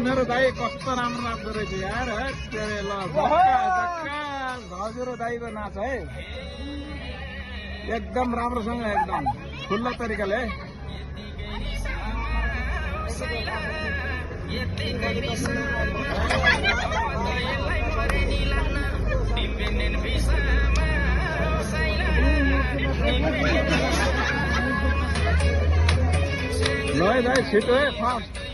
मेरो दाई कस्तो राम्रो नाच्दो रहेछ यार ल हजुर दाईको नाच है एकदम राम्रोसँग एकदम खुल्ला तरिकाले ल है दाई छिटो है फास्ट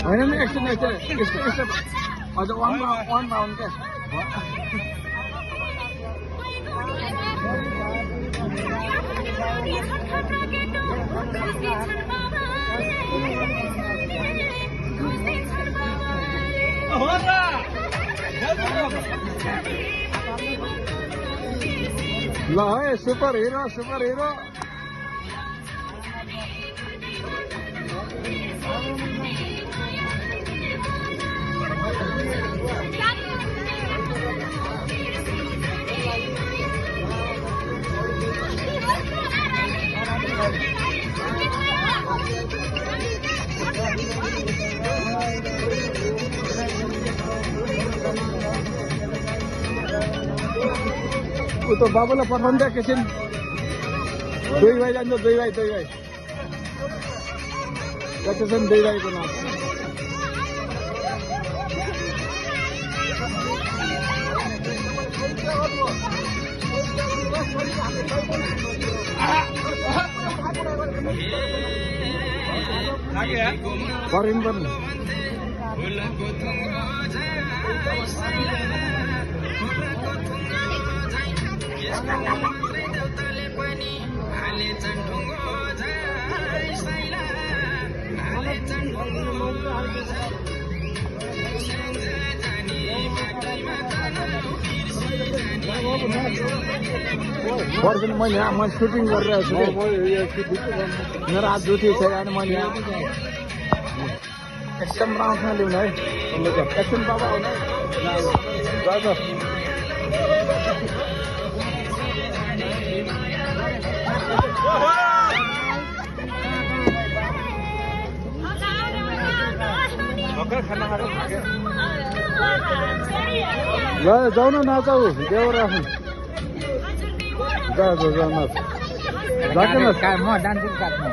होइन नि एकछिन यस्तो अझ वानमा आउनु क्या ल है सुपर हिरो ऊ त बाबुलाई पठाउनु त एकछिन दुई भाइ जान्छ दुई भाइ कति छन् दुई भाइको नाम गरिनु पर्ने पर्छ मैले यहाँ म सुटिङ गरिरहेको छु मेरो हात दुखी छ अनि मैले यहाँ एकदम राम्रोसँग ल्याउनु है एकछिन बाबा आउनु ल जाऊ न नजाऊ देउरा जाऊ नाच म डान्सिङ काट्नु